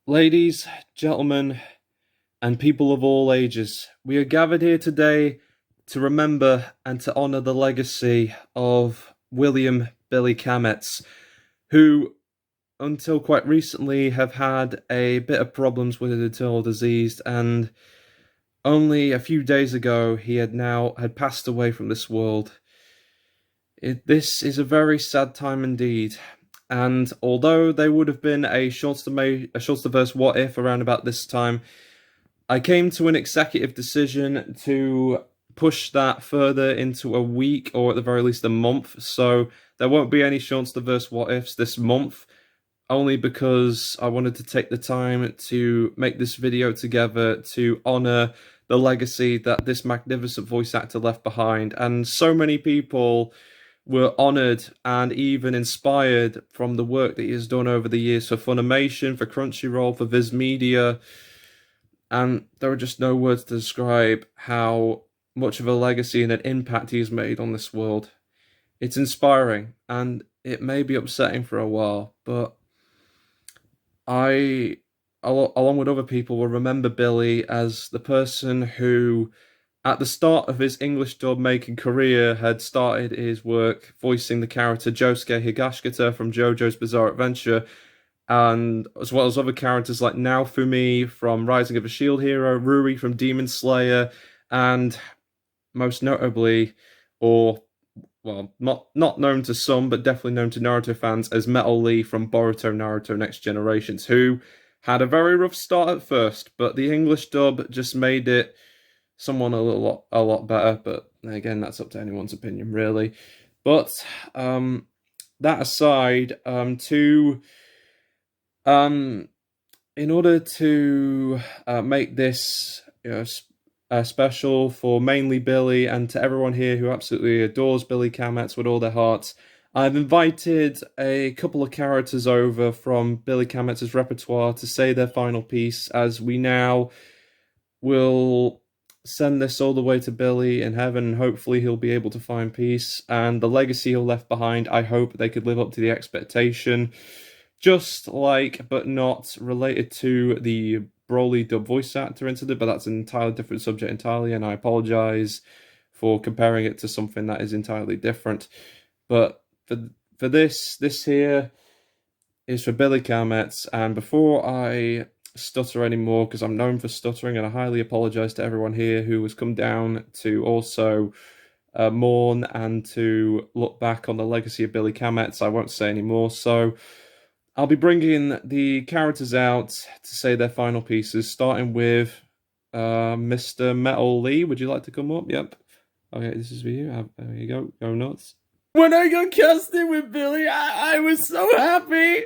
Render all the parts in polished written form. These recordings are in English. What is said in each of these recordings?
Ladies, gentlemen, and people of all ages, we are gathered here today to remember and to honour the legacy of William Billy Kametz, who, until quite recently, have had a bit of problems with an internal disease, and only a few days ago he had passed away from this world. This is a very sad time indeed. And although there would have been a Seansterverse What If around about this time, I came to an executive decision to push that further into a week, or at the very least a month. So there won't be any Seansterverse What Ifs this month, only because I wanted to take the time to make this video together to honour the legacy that this magnificent voice actor left behind. And so many people were honoured and even inspired from the work that he has done over the years for Funimation, for Crunchyroll, for Viz Media, and there are just no words to describe how much of a legacy and an impact he has made on this world. It's inspiring, and it may be upsetting for a while, but I, along with other people, will remember Billy as the person who, at the start of his English dub-making career, had started his work voicing the character Josuke Higashikata from JoJo's Bizarre Adventure, and as well as other characters like Naofumi from Rising of a Shield Hero, Ruri from Demon Slayer, and most notably, or well, not known to some, but definitely known to Naruto fans as Metal Lee from Boruto Naruto Next Generations, who had a very rough start at first, but the English dub just made it someone a lot better. But again, that's up to anyone's opinion, really. But that aside, in order to make this special for mainly Billy and to everyone here who absolutely adores Billy Kametz with all their hearts, I've invited a couple of characters over from Billy Kametz's repertoire to say their final piece, as we now will send this all the way to Billy in heaven, and hopefully he'll be able to find peace, and the legacy he left behind, I hope they could live up to the expectation, just like, but not related to the Broly dub voice actor incident, but that's an entirely different subject entirely, and I apologize for comparing it to something that is entirely different. But for this here is for Billy Kametz, and before I stutter anymore, because I'm known for stuttering, and I highly apologize to everyone here who has come down to also mourn and to look back on the legacy of Billy Kametz, I won't say any more. So I'll be bringing the characters out to say their final pieces, starting with Mr. Metal Lee. Would you like to come up? Yep. Okay, this is for you. There you go. Go nuts. When I got casted with Billy, I was so happy.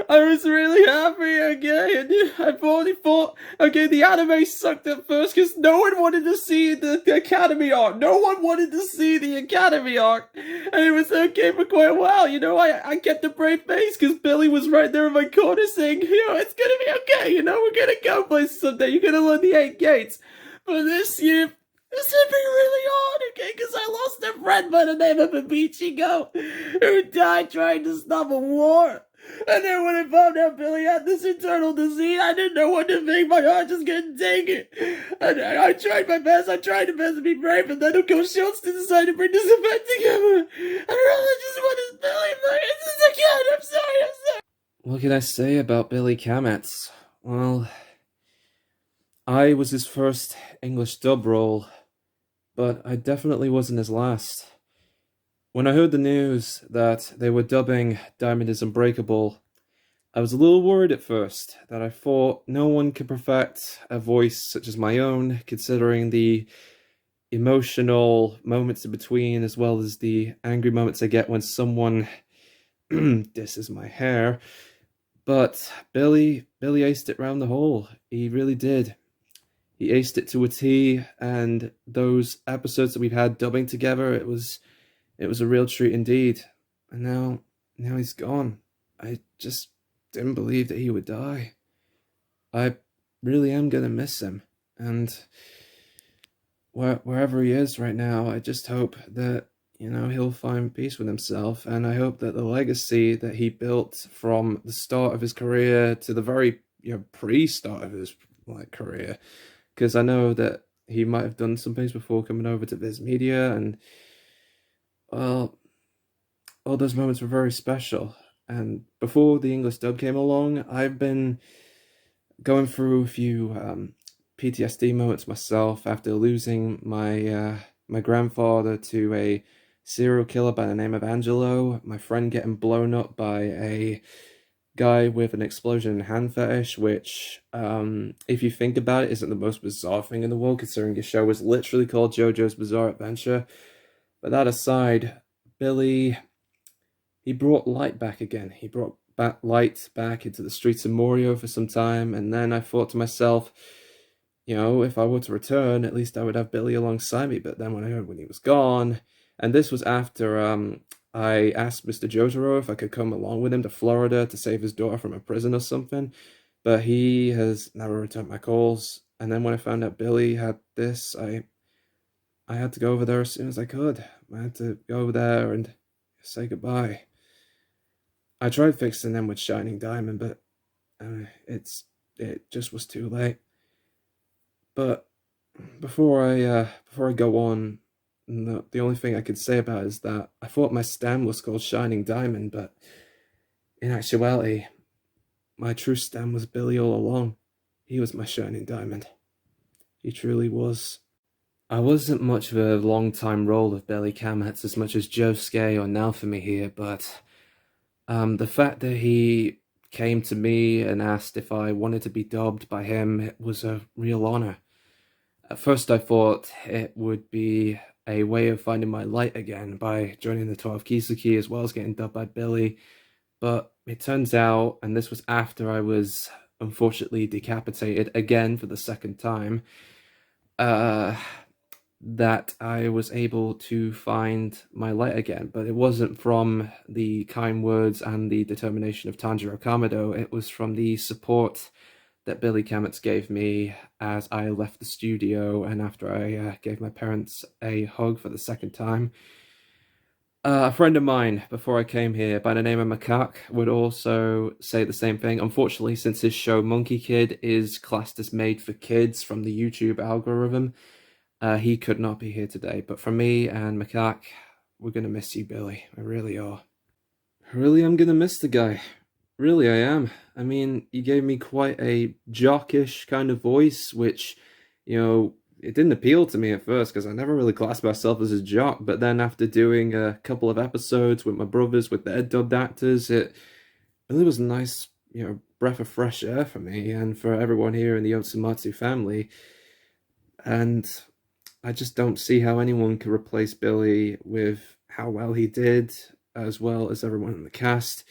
I was really happy, okay? And I only thought, okay, the anime sucked at first because no one wanted to see the Academy arc. No one wanted to see the Academy arc. And it was okay for quite a while. You know, I kept a brave face because Billy was right there in my corner saying, it's gonna be okay. You know, we're gonna go places someday. You're gonna learn the 8 gates. But this year, this hit me really hard, okay, because I lost a friend by the name of Ichigo, who died trying to stop a war. And then when I found out Billy had this internal disease, I didn't know what to think. My heart just couldn't take it. And I tried my best to be brave, and then of course Seanster decided to bring this event together. I really just wanted Billy back. This is again, I'm sorry. What can I say about Billy Kametz? Well, I was his first English dub role, but I definitely wasn't his last. When I heard the news that they were dubbing Diamond is Unbreakable, I was a little worried at first, that I thought no one could perfect a voice such as my own, considering the emotional moments in between, as well as the angry moments I get when someone disses my hair. But Billy aced it round the hole. He really did. He aced it to a T, and those episodes that we've had dubbing together, it was a real treat indeed. And now he's gone. I just didn't believe that he would die. I really am gonna miss him, and wherever he is right now, I just hope that, you know, he'll find peace with himself, and I hope that the legacy that he built from the start of his career to the very, pre-start of his career, because I know that he might have done some things before coming over to Viz Media, and well, all those moments were very special. And before the English dub came along, I've been going through a few PTSD moments myself after losing my grandfather to a serial killer by the name of Angelo, my friend getting blown up by a guy with an explosion hand fetish, which, if you think about it, isn't the most bizarre thing in the world, considering his show was literally called JoJo's Bizarre Adventure. But that aside, Billy, he brought light back again. He brought light back into the streets of Morio for some time, and then I thought to myself, if I were to return, at least I would have Billy alongside me. But then when I heard when he was gone, and this was after I asked Mr. Jotaro if I could come along with him to Florida to save his daughter from a prison or something, but he has never returned my calls. And then when I found out Billy had this, I had to go over there as soon as I could. I had to go over there and say goodbye. I tried fixing them with Shining Diamond, but it just was too late. But before I go on, the only thing I could say about it is that I thought my stem was called Shining Diamond, but in actuality, my true stem was Billy all along. He was my Shining Diamond. He truly was. I wasn't much of a long-time role of Billy Kametz as much as Josuke or Naofumi here, but the fact that he came to me and asked if I wanted to be dubbed by him, it was a real honor. At first I thought it would be a way of finding my light again by joining the 12 Kiseki as well as getting dubbed by Billy, but it turns out, and this was after I was unfortunately decapitated again for the second time, that I was able to find my light again. But it wasn't from the kind words and the determination of Tanjiro Kamado, it was from the support that Billy Kametz gave me as I left the studio and after I gave my parents a hug for the second time. A friend of mine, before I came here, by the name of Macaque, would also say the same thing. Unfortunately, since his show Monkey Kid is classed as made for kids from the YouTube algorithm, he could not be here today. But for me and Macaque, we're going to miss you, Billy. I really are. I really am going to miss the guy. Really, I am. I mean, he gave me quite a jockish kind of voice, which, it didn't appeal to me at first because I never really classed myself as a jock. But then after doing a couple of episodes with my brothers, with their dubbed actors, it really was a nice, breath of fresh air for me and for everyone here in the Otsumatsu family. And I just don't see how anyone could replace Billy with how well he did, as well as everyone in the cast.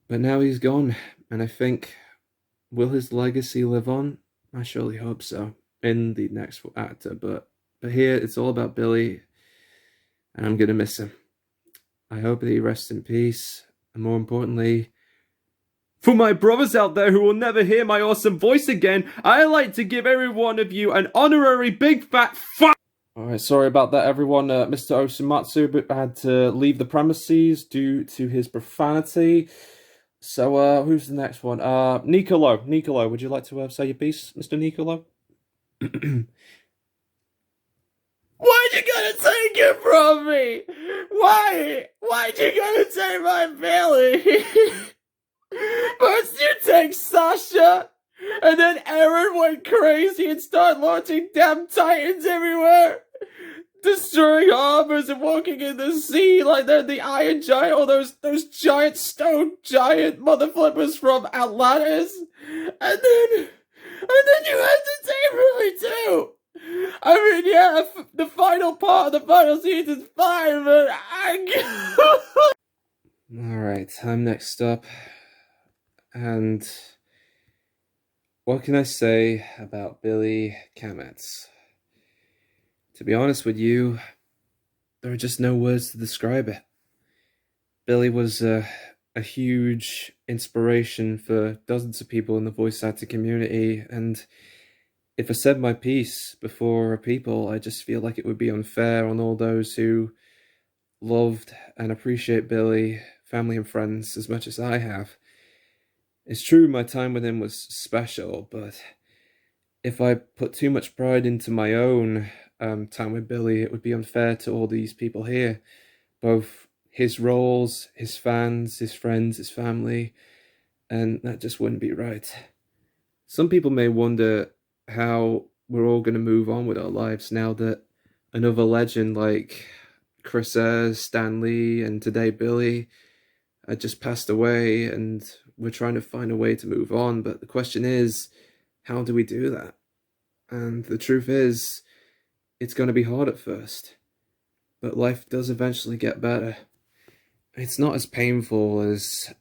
But now he's gone, and I think, will his legacy live on? I surely hope so, in the next actor. But here, it's all about Billy, and I'm going to miss him. I hope that he rests in peace, and more importantly, for my brothers out there who will never hear my awesome voice again, I like to give every one of you an honorary big fat fuck! Alright, sorry about that, everyone. Mr. Osumatsu had to leave the premises due to his profanity. So, who's the next one? Nicolo. Nicolo, would you like to say your piece, Mr. Nicolo? Why'd you gotta take it from me? Why? Why'd you gotta take my Billy? First you take Sasha, and then Aaron went crazy and started launching damn titans everywhere, destroying harbors and walking in the sea like they're the Iron Giant or those giant stone giant mother flippers from Atlantis. And then you had to take Billy too. I mean, yeah, the final part of the final season's fine, but Alright, I'm next up. And what can I say about Billy Kametz? To be honest with you, there are just no words to describe it. Billy was a huge inspiration for dozens of people in the voice actor community, and if I said my piece before people, I just feel like it would be unfair on all those who loved and appreciate Billy, family and friends, as much as I have. It's true my time with him was special, but if I put too much pride into my own time with Billy, it would be unfair to all these people here, both his roles, his fans, his friends, his family, and that just wouldn't be right. Some people may wonder how we're all going to move on with our lives now that another legend like Chris Ayres, Stan Lee, and today Billy had just passed away, and we're trying to find a way to move on. But the question is, how do we do that? And the truth is, it's going to be hard at first, but life does eventually get better. It's not as painful as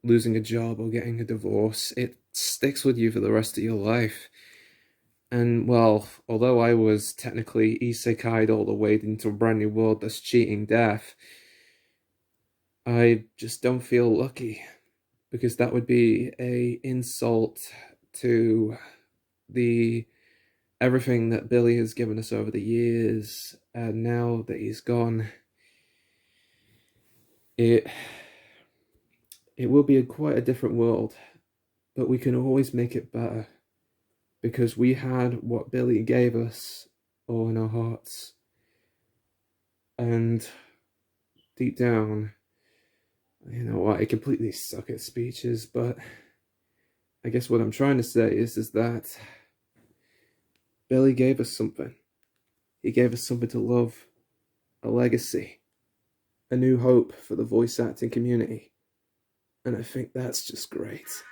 losing a job or getting a divorce. It sticks with you for the rest of your life. And, well, although I was technically isekai'd all the way into a brand new world that's cheating death, I just don't feel lucky, because that would be a insult to the everything that Billy has given us over the years, and now that he's gone, it will be quite a different world, but we can always make it better, because we had what Billy gave us all in our hearts. And deep down, you know what, I completely suck at speeches, but I guess what I'm trying to say is that Billy gave us something. He gave us something to love, a legacy, a new hope for the voice acting community. And I think that's just great.